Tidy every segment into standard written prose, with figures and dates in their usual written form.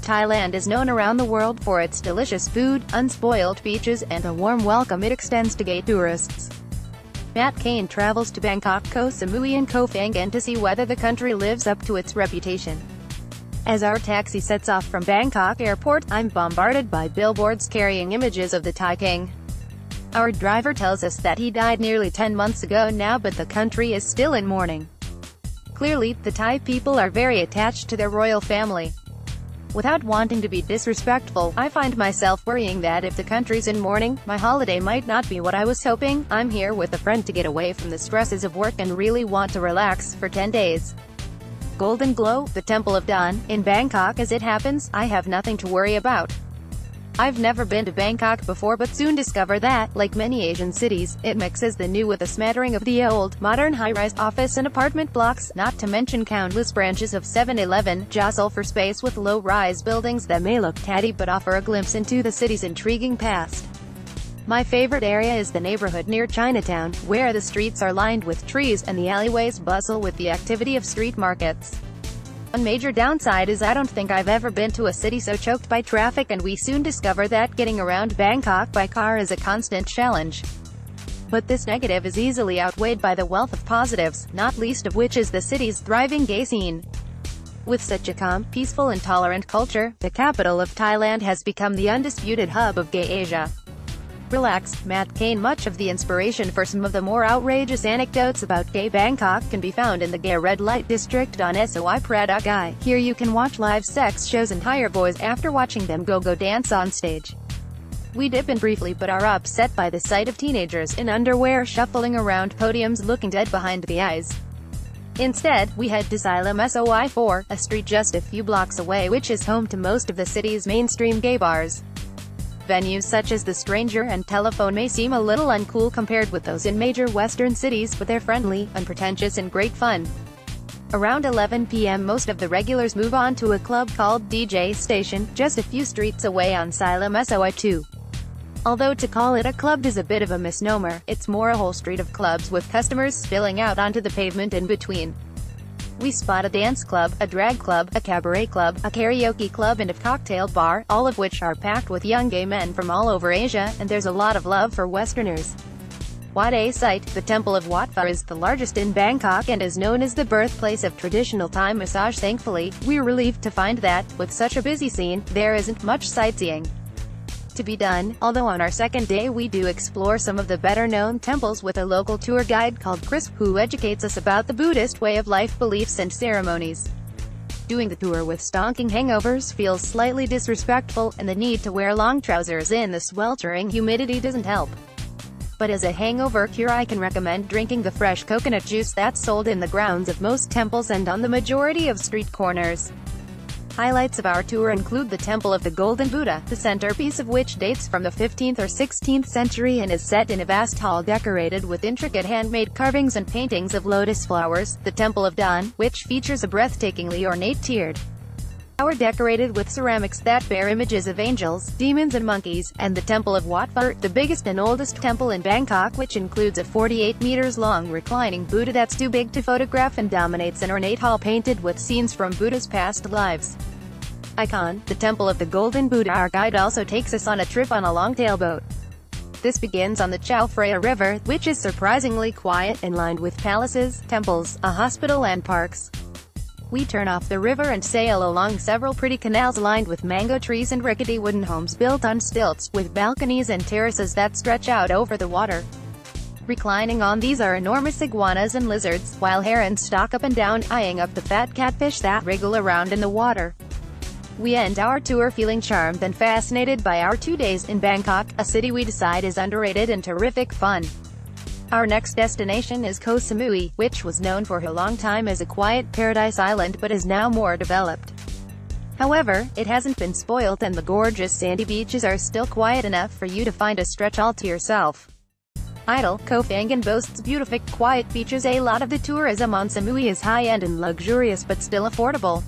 Thailand is known around the world for its delicious food, unspoilt beaches, and the warm welcome it extends to gay tourists. Matt-Cain travels to Bangkok, Koh Samui and Phangan to see whether the country lives up to its reputation. As our taxi sets off from Bangkok airport, I'm bombarded by billboards carrying images of the Thai king. Our driver tells us that he died nearly 10 months ago now, but the country is still in mourning. Clearly, the Thai people are very attached to their royal family. Without wanting to be disrespectful, I find myself worrying that if the country's in mourning, my holiday might not be what I was hoping. I'm here with a friend to get away from the stresses of work and really want to relax for 10 days. Golden Glow, the Temple of Dawn, in Bangkok. As it happens, I have nothing to worry about. I've never been to Bangkok before, but soon discover that, like many Asian cities, it mixes the new with a smattering of the old. Modern high-rise office and apartment blocks, not to mention countless branches of 7-Eleven, jostle for space with low-rise buildings that may look tatty but offer a glimpse into the city's intriguing past. My favorite area is the neighborhood near Chinatown, where the streets are lined with trees and the alleyways bustle with the activity of street markets. One major downside is I don't think I've ever been to a city so choked by traffic, and we soon discover that getting around Bangkok by car is a constant challenge. But this negative is easily outweighed by the wealth of positives, not least of which is the city's thriving gay scene. With such a calm, peaceful and tolerant culture, the capital of Thailand has become the undisputed hub of gay Asia. Relax, Matt-Cain. Much of the inspiration for some of the more outrageous anecdotes about gay Bangkok can be found in the gay red light district on Samui Pradak. Here you can watch live sex shows and hire boys after watching them go dance on stage. We dip in briefly but are upset by the sight of teenagers in underwear shuffling around podiums looking dead behind the eyes. Instead, we head to Samui 4, a street just a few blocks away which is home to most of the city's mainstream gay bars. Venues such as The Stranger and Telephone may seem a little uncool compared with those in major Western cities, but they're friendly, unpretentious and great fun. Around 11 p.m. most of the regulars move on to a club called DJ Station, just a few streets away on Samui 2. Although to call it a club is a bit of a misnomer, it's more a whole street of clubs with customers spilling out onto the pavement in between. We spot a dance club, a drag club, a cabaret club, a karaoke club and a cocktail bar, all of which are packed with young gay men from all over Asia, and there's a lot of love for Westerners. Wat a sight. The Temple of Wat Pha is the largest in Bangkok and is known as the birthplace of traditional Thai massage. Thankfully, we're relieved to find that, with such a busy scene, there isn't much sightseeing to be done, although on our second day we do explore some of the better-known temples with a local tour guide called Chris, who educates us about the Buddhist way of life, beliefs and ceremonies. Doing the tour with stonking hangovers feels slightly disrespectful, and the need to wear long trousers in the sweltering humidity doesn't help. But as a hangover cure I can recommend drinking the fresh coconut juice that's sold in the grounds of most temples and on the majority of street corners. Highlights of our tour include the Temple of the Golden Buddha, the centerpiece of which dates from the 15th or 16th century and is set in a vast hall decorated with intricate handmade carvings and paintings of lotus flowers, the Temple of Dawn, which features a breathtakingly ornate tiered tower decorated with ceramics that bear images of angels, demons and monkeys, and the Temple of Wat Pha, the biggest and oldest temple in Bangkok, which includes a 48 meters long reclining Buddha that's too big to photograph and dominates an ornate hall painted with scenes from Buddha's past lives. Icon, the Temple of the Golden Buddha. Our guide also takes us on a trip on a long-tail boat. This begins on the Chao Phraya River, which is surprisingly quiet and lined with palaces, temples, a hospital and parks. We turn off the river and sail along several pretty canals lined with mango trees and rickety wooden homes built on stilts, with balconies and terraces that stretch out over the water. Reclining on these are enormous iguanas and lizards, while herons stalk up and down, eyeing up the fat catfish that wriggle around in the water. We end our tour feeling charmed and fascinated by our 2 days in Bangkok, a city we decide is underrated and terrific fun. Our next destination is Koh Samui, which was known for a long time as a quiet paradise island but is now more developed. However, it hasn't been spoilt and the gorgeous sandy beaches are still quiet enough for you to find a stretch all to yourself. Idle, Koh Phangan boasts beautiful, quiet beaches. A lot of the tourism on Samui is high-end and luxurious but still affordable.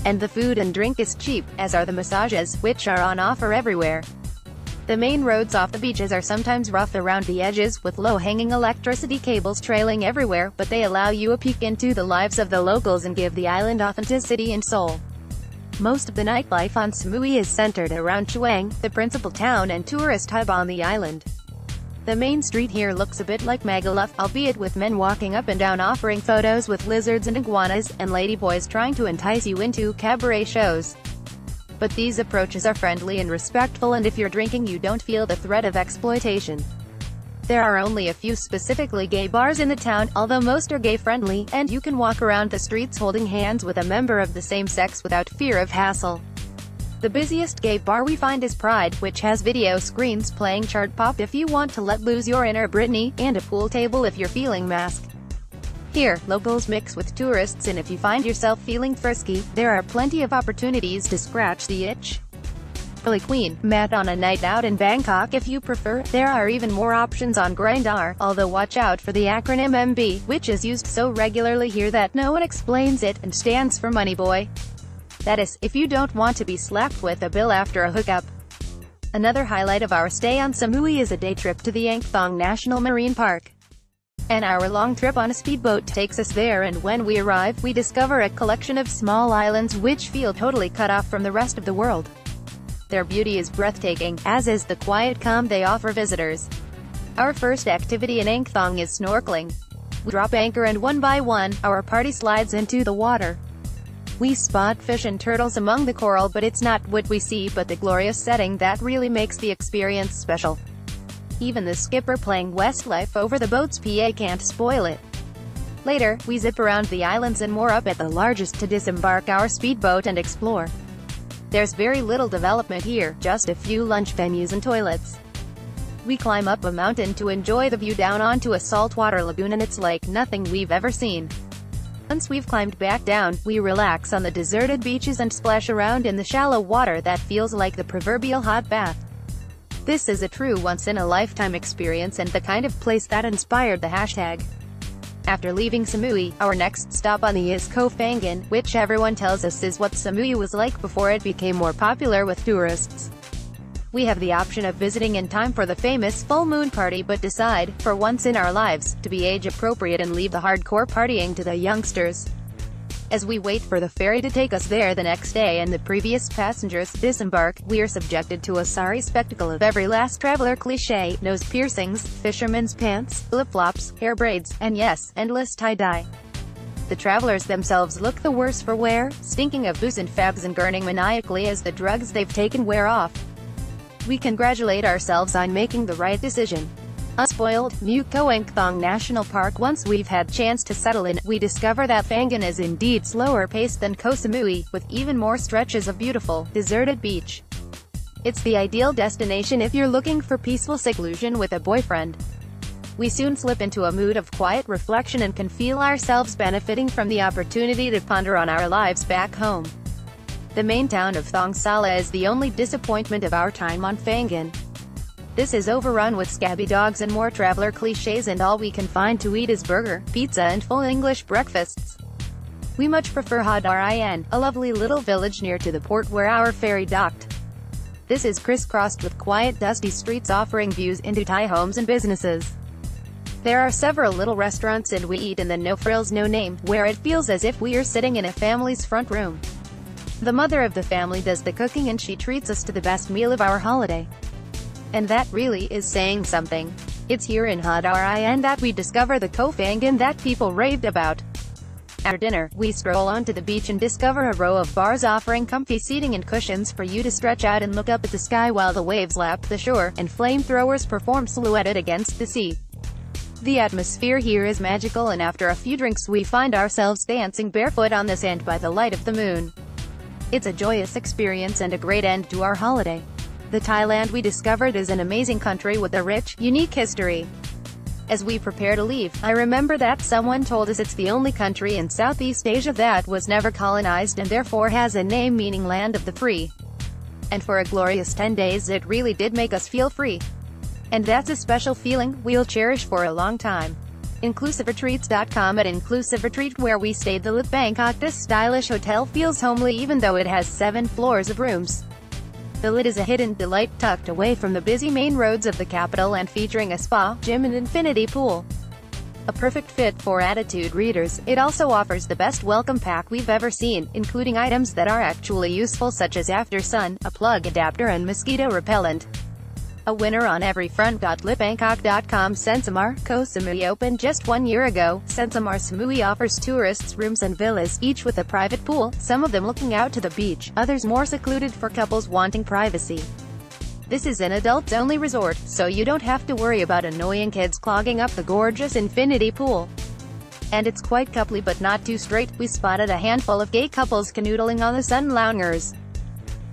And the food and drink is cheap, as are the massages, which are on offer everywhere. The main roads off the beaches are sometimes rough around the edges, with low-hanging electricity cables trailing everywhere, but they allow you a peek into the lives of the locals and give the island authenticity and soul. Most of the nightlife on Samui is centered around Chaweng, the principal town and tourist hub on the island. The main street here looks a bit like Magaluf, albeit with men walking up and down offering photos with lizards and iguanas, and ladyboys trying to entice you into cabaret shows. But these approaches are friendly and respectful, and if you're drinking you don't feel the threat of exploitation. There are only a few specifically gay bars in the town, although most are gay-friendly, and you can walk around the streets holding hands with a member of the same sex without fear of hassle. The busiest gay bar we find is Pride, which has video screens playing chart pop if you want to let loose your inner Britney, and a pool table if you're feeling masked. Here, locals mix with tourists, and if you find yourself feeling frisky, there are plenty of opportunities to scratch the itch. Really Queen, Matt on a night out in Bangkok if you prefer. There are even more options on Grindr, although watch out for the acronym MB, which is used so regularly here that no one explains it, and stands for Money Boy. That is, if you don't want to be slapped with a bill after a hookup. Another highlight of our stay on Samui is a day trip to the Thong National Marine Park. An hour-long trip on a speedboat takes us there, and when we arrive, we discover a collection of small islands which feel totally cut off from the rest of the world. Their beauty is breathtaking, as is the quiet calm they offer visitors. Our first activity in Thong is snorkeling. We drop anchor and one by one, our party slides into the water. We spot fish and turtles among the coral, but it's not what we see but the glorious setting that really makes the experience special. Even the skipper playing Westlife over the boat's PA can't spoil it. Later, we zip around the islands and moor up at the largest to disembark our speedboat and explore. There's very little development here, just a few lunch venues and toilets. We climb up a mountain to enjoy the view down onto a saltwater lagoon, and it's like nothing we've ever seen. Once we've climbed back down, we relax on the deserted beaches and splash around in the shallow water that feels like the proverbial hot bath. This is a true once-in-a-lifetime experience and the kind of place that inspired the hashtag. After leaving Samui, our next stop on the is Phangan, which everyone tells us is what Samui was like before it became more popular with tourists. We have the option of visiting in time for the famous full moon party, but decide, for once in our lives, to be age-appropriate and leave the hardcore partying to the youngsters. As we wait for the ferry to take us there the next day and the previous passengers disembark, we are subjected to a sorry spectacle of every last traveler cliché: nose piercings, fisherman's pants, flip-flops, hair braids, and yes, endless tie-dye. The travelers themselves look the worse for wear, stinking of booze and fabs and gurning maniacally as the drugs they've taken wear off. We congratulate ourselves on making the right decision. Unspoilt, Thong National Park. Once we've had chance to settle in, we discover that Phangan is indeed slower paced than Koh Samui, with even more stretches of beautiful, deserted beach. It's the ideal destination if you're looking for peaceful seclusion with a boyfriend. We soon slip into a mood of quiet reflection and can feel ourselves benefiting from the opportunity to ponder on our lives back home. The main town of Thong Sala is the only disappointment of our time on Phangan. This is overrun with scabby dogs and more traveler cliches, and all we can find to eat is burger, pizza and full English breakfasts. We much prefer Hadrin, a lovely little village near to the port where our ferry docked. This is crisscrossed with quiet, dusty streets offering views into Thai homes and businesses. There are several little restaurants, and we eat in the no frills no name, where it feels as if we are sitting in a family's front room. The mother of the family does the cooking, and she treats us to the best meal of our holiday. And that really is saying something. It's here in Hadrin that we discover the Koh Phangan that people raved about. After dinner, we stroll onto the beach and discover a row of bars offering comfy seating and cushions for you to stretch out and look up at the sky while the waves lap the shore, and flamethrowers perform silhouetted against the sea. The atmosphere here is magical, and after a few drinks we find ourselves dancing barefoot on the sand by the light of the moon. It's a joyous experience and a great end to our holiday. The Thailand we discovered is an amazing country with a rich, unique history. As we prepare to leave, I remember that someone told us it's the only country in Southeast Asia that was never colonized and therefore has a name meaning land of the free. And for a glorious 10 days it really did make us feel free. And that's a special feeling we'll cherish for a long time. InclusiveRetreats.com. At Inclusive Retreat, where we stayed the Lit Bangkok, this stylish hotel feels homely even though it has 7 floors of rooms. The Lit is a hidden delight tucked away from the busy main roads of the capital and featuring a spa, gym and infinity pool. A perfect fit for attitude readers, it also offers the best welcome pack we've ever seen, including items that are actually useful such as after sun, a plug adapter and mosquito repellent. A winner on every front. Bangkok.com. Samui, Koh Samui opened just 1 year ago. Samui offers tourists rooms and villas, each with a private pool, some of them looking out to the beach, others more secluded for couples wanting privacy. This is an adults-only resort, so you don't have to worry about annoying kids clogging up the gorgeous infinity pool. And it's quite coupley but not too straight. We spotted a handful of gay couples canoodling on the sun loungers.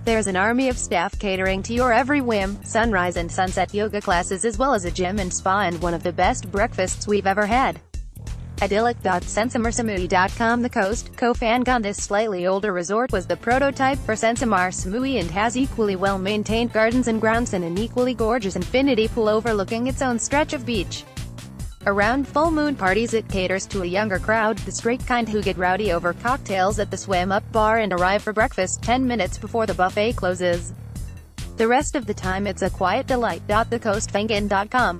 There's an army of staff catering to your every whim, sunrise and sunset yoga classes as well as a gym and spa and one of the best breakfasts we've ever had. Idyllic. Samui.com. The coast, Koh Phangan. This slightly older resort was the prototype for Samui and has equally well-maintained gardens and grounds and an equally gorgeous infinity pool overlooking its own stretch of beach. Around full moon parties it caters to a younger crowd, the straight kind who get rowdy over cocktails at the swim-up bar and arrive for breakfast 10 minutes before the buffet closes. The rest of the time it's a quiet delight. TheCoastPhangan.com